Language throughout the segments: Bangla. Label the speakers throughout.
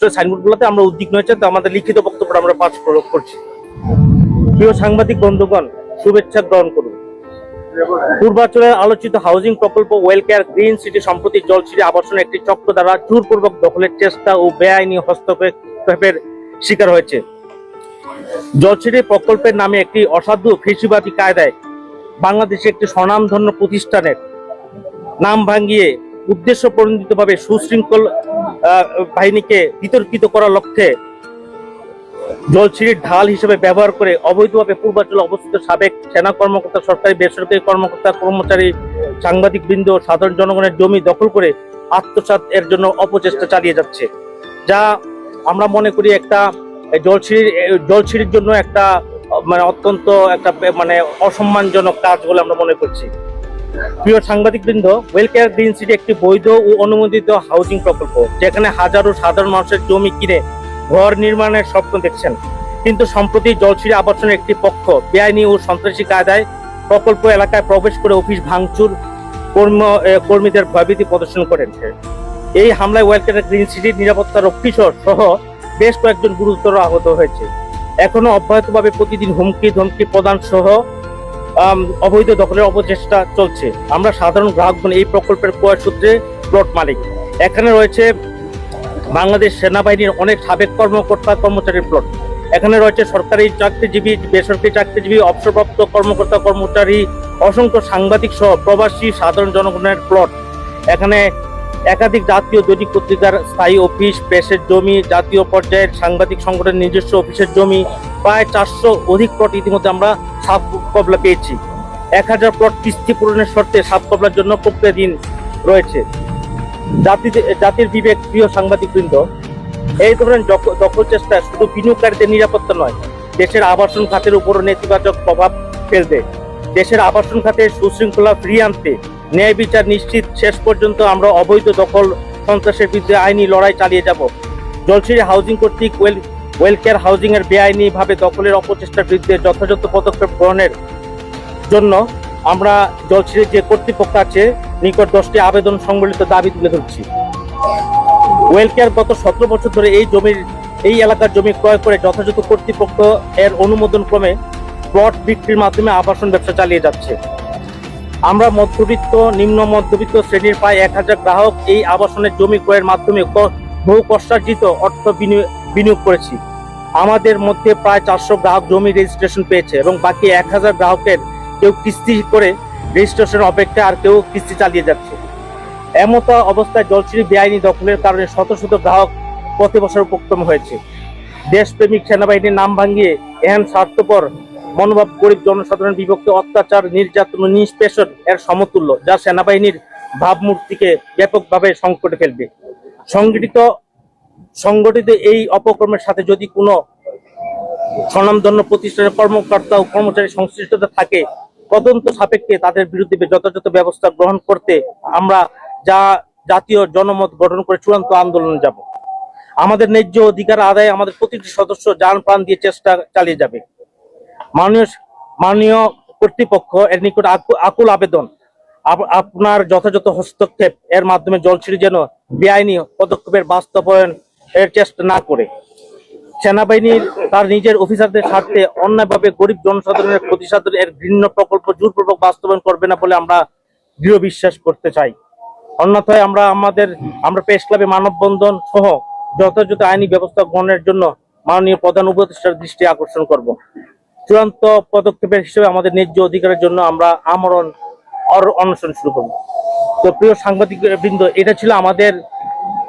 Speaker 1: সাইনবোর্ডগুলোতে আমরা উদ্বিগ্ন হয়েছে, তো আমাদের লিখিত বক্তব্য আমরা পাঠ করছি। প্রিয় সাংবাদিক বন্ধুগণ, শুভেচ্ছা গ্রহণ করুন। পূর্বাঞ্চলের আলোচিত হাউজিং প্রকল্প ওয়েলকেয়ার গ্রিন সিটি সম্প্রতি জলছিরি আবাসনের একটি চক্র দ্বারা জোরপূর্বক দখলের চেষ্টা ও বেআইনি হস্তক্ষেপের শিকার হয়েছে। জলছিরি প্রকল্পের নামে একটি অসাধু ফেসিবাদী কায়দায় বাংলাদেশে একটি স্বনামধন্য প্রতিষ্ঠানের নাম ভাঙিয়ে উদ্দেশ্য প্রণোদিতভাবে সুশৃঙ্খল বাহিনীকে বিতর্কিত করার লক্ষ্যে জলছিরির ঢাল হিসেবে ব্যবহার করে অবৈধভাবে পূর্বাঞ্চলে অবস্থিত সাবেক সেনা কর্মকর্তা, সরকারি বেসরকারি কর্মকর্তা, কর্মচারী, সাংবাদিক বৃন্দ, সাধারণ জনগণের জমি দখল করে আত্মসাৎ এর জন্য অপচেষ্টা চালিয়ে যাচ্ছে, যা আমরা মনে করি একটা জলছিরির জন্য একটা অত্যন্ত একটা অসম্মানজনক কাজ বলে আমরা মনে করছি। প্রিয় সাংবাদিক বৃন্দ, ওয়েলকেয়ার গ্রিন সিটি একটি বৈধ ও অনুমোদিত হাউজিং প্রকল্প, যেখানে হাজারো সাধারণ মানুষের জমি কিনে ঘর নির্মাণের স্বপ্ন দেখছেন। কিন্তু সম্প্রতি জলছিরি আবাসনের একটি পক্ষ বেআইনি ও সন্ত্রাসী কায়দায় প্রকল্প এলাকায় প্রবেশ করে অফিস ভাঙচুর, কর্মীদের ভয়ভীতি প্রদর্শন করেন। এই হামলায় ওয়েলকেয়ার গ্রিন সিটির নিরাপত্তা রক্ষী সহ বেশ কয়েকজন গুরুতর আহত হয়েছে। এখনো অব্যাহতভাবে প্রতিদিন হুমকি ধমকি প্রদান সহ অবৈধ দখলের অপচেষ্টা চলছে। আমরা সাধারণ গ্রাহকগণ এই প্রকল্পের ক্রয় সূত্রে প্লট মালিক। এখানে রয়েছে বাংলাদেশ সেনাবাহিনীর অনেক সাবেক কর্মকর্তা কর্মচারীর প্লট। এখানে রয়েছে সরকারি চাকরিজীবী, বেসরকারি চাকরিজীবী, অবসরপ্রাপ্ত কর্মকর্তা কর্মচারী, অসংখ্য সাংবাদিক সহ প্রবাসী সাধারণ জনগণের প্লট। এখানে একাধিক জাতীয় দৈনিক পত্রিকার স্থায়ী অফিস, প্রেসের জমি, জাতীয় পর্যায়ের সাংবাদিক সংগঠনের নিজস্ব অফিসের জমি, প্রায় 400 অধিক প্লট ইতিমধ্যে আমরা সাব কবলা পেয়েছি। 1000 প্লট কিস্তি পূরণের শর্তে সাব কবলার জন্য প্রক্রিয়াধীন রয়েছে। জাতির বিবেক, প্রিয় সাংবাদিক বৃন্দ, এই ধরনের দখল চেষ্টা শুধু বিনিয়োগকারীদের নিরাপত্তা নয়, দেশের আবাসন খাতের উপরও নেতিবাচক প্রভাব ফেলবে। দেশের আবাসন খাতে সুশৃঙ্খলা ফিরিয়ে আনতে, ন্যায় বিচার নিশ্চিত শেষ পর্যন্ত আমরা অবৈধ দখল সন্ত্রাসের বিরুদ্ধে আইনি লড়াই চালিয়ে যাব। জলছিরি হাউজিং কর্তৃক ওয়েলকেয়ার হাউজিং এর বেআইনি ভাবে দখলের অপচেষ্টার বিরুদ্ধে যথাযথ পদক্ষেপ গ্রহণের জন্য আমরা জলছিরির যে কর্তৃপক্ষ আছে নিকট 10টি আবেদন সংবলিত দাবি তুলে ধরছি। ওয়েলকেয়ার গত 17 বছর ধরে এই এলাকার জমি ক্রয় করে যথাযথ কর্তৃপক্ষ এর অনুমোদন ক্রমে প্লট বিক্রির মাধ্যমে আবাসন ব্যবসা চালিয়ে যাচ্ছে। আমরা মধ্যবিত্ত, নিম্ন মধ্যবিত্ত শ্রেণীর প্রায় 1000 গ্রাহক এই আবাসনের জমি ক্রয়ের মাধ্যমে বহু কষ্টার্জিত অর্থ বিনিয়োগ করেছি। আমাদের মধ্যে প্রায় 400 গ্রাহক জমি রেজিস্ট্রেশন পেয়েছে এবং বাকি 1000 গ্রাহকের কেউ কিস্তি করে রেজিস্ট্রেশন অপেক্ষা, আর কেউ কিস্তি চালিয়ে যাচ্ছে। এমতো অবস্থায় জলছিরি বেআইনি দখলের কারণে শত শত গ্রাহক পথে বসার উপক্রম হয়েছে। দেশপ্রেমিক সেনাবাহিনীর নাম ভাঙিয়ে এহেন স্বার্থপর মনোভাব গরিব জনসাধারণের বিপক্ষে অত্যাচার, নির্যাতন ও নিষ্পেষণ এর সমতুল্য, যা সেনাবাহিনীর ভাবমূর্তিকে ব্যাপকভাবে সংকটে ফেলবে। সংগঠিত এই অপকর্মের সাথে যদি কোনো স্বনামধন্য প্রতিষ্ঠানের কর্মকর্তা ও কর্মচারী সংশ্লিষ্টতা থাকে, তদন্ত সাপেক্ষে তাদের বিরুদ্ধে যথাযথ ব্যবস্থা গ্রহণ করতে আমরা জাতীয় জনমত গঠন করে চূড়ান্ত আন্দোলনে যাব। আমাদের ন্যায্য অধিকার আদায়ে আমাদের প্রতিটি সদস্য জান প্রাণ দিয়ে চেষ্টা চালিয়ে যাবে। মাননীয় কর্তৃপক্ষ এর নিকট আকুল আবেদন, আপনার যথাযথ হস্তক্ষেপ এর মাধ্যমে জলছিরি যেন বেআইনি পদক্ষেপের বাস্তবায়ন এর চেষ্টা না করে সেনাবাহিনীর তার নিজের অফিসারদের স্বার্থে অন্যায়ভাবে গরিব জনসাধারণের প্রতিসাধন এর ঘৃণ্য প্রকল্প জোরপূর্বক বাস্তবায়ন করবে না বলে আমরা দৃঢ় বিশ্বাস করতে চাই। অন্যথায় আমরা প্রেস ক্লাবে মানববন্ধন সহ যথাযথ আইনি ব্যবস্থা গ্রহণের জন্য মাননীয় প্রধান উপদেষ্টার দৃষ্টি আকর্ষণ করব। চূড়ান্ত পদক্ষেপের হিসেবে আমাদের ন্যায্য অধিকারের জন্য আমরা আমরণ অনশন শুরু করব। তো প্রিয় সাংবাদিক বৃন্দ, এটা ছিল আমাদের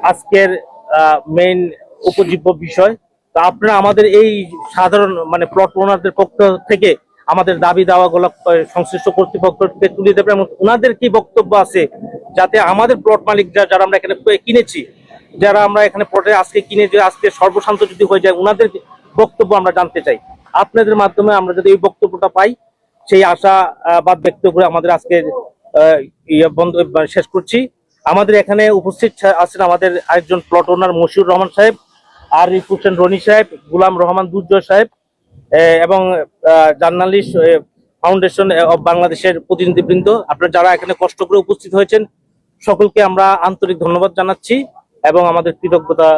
Speaker 1: আজকের মেইন উপজীব্য বিষয়। তা আপনারা আমাদের এই সাধারণ প্লট ওনারদের পক্ষ থেকে আমাদের দাবি দাওয়াগুলো সংশ্লিষ্ট কর্তৃপক্ষকে তুলে দেবেন এবং ওনাদের কি বক্তব্য আছে, যাতে আমাদের প্লট মালিক যারা আমরা এখানে কিনেছি, যারা আমরা এখানে প্লটে আজকে কিনে যে আজকে সর্বশান্ত যদি হয়ে যায়, ওনাদের বক্তব্য আমরা জানতে চাই। আপনাদের মাধ্যমে আমরা যদি এই বক্তব্যটা পাই, সেই আশাবাদ ব্যক্ত করে আমাদের আজকে শেষ করছি। আমাদের এখানে উপস্থিত আছেন আমাদের আরেকজন প্লট ওনার মশিউর রহমান সাহেব, আরিফ হোসেন রনি সাহেব, গুলাম রহমান দুর্জয় সাহেব এবং জার্নালিস্ট ফাউন্ডেশন অব বাংলাদেশের প্রতিনিধিবৃন্দ। আপনারা যারা এখানে কষ্ট করে উপস্থিত হয়েছেন, সকলকে আমরা আন্তরিক ধন্যবাদ জানাচ্ছি এবং আমাদের কৃতজ্ঞতা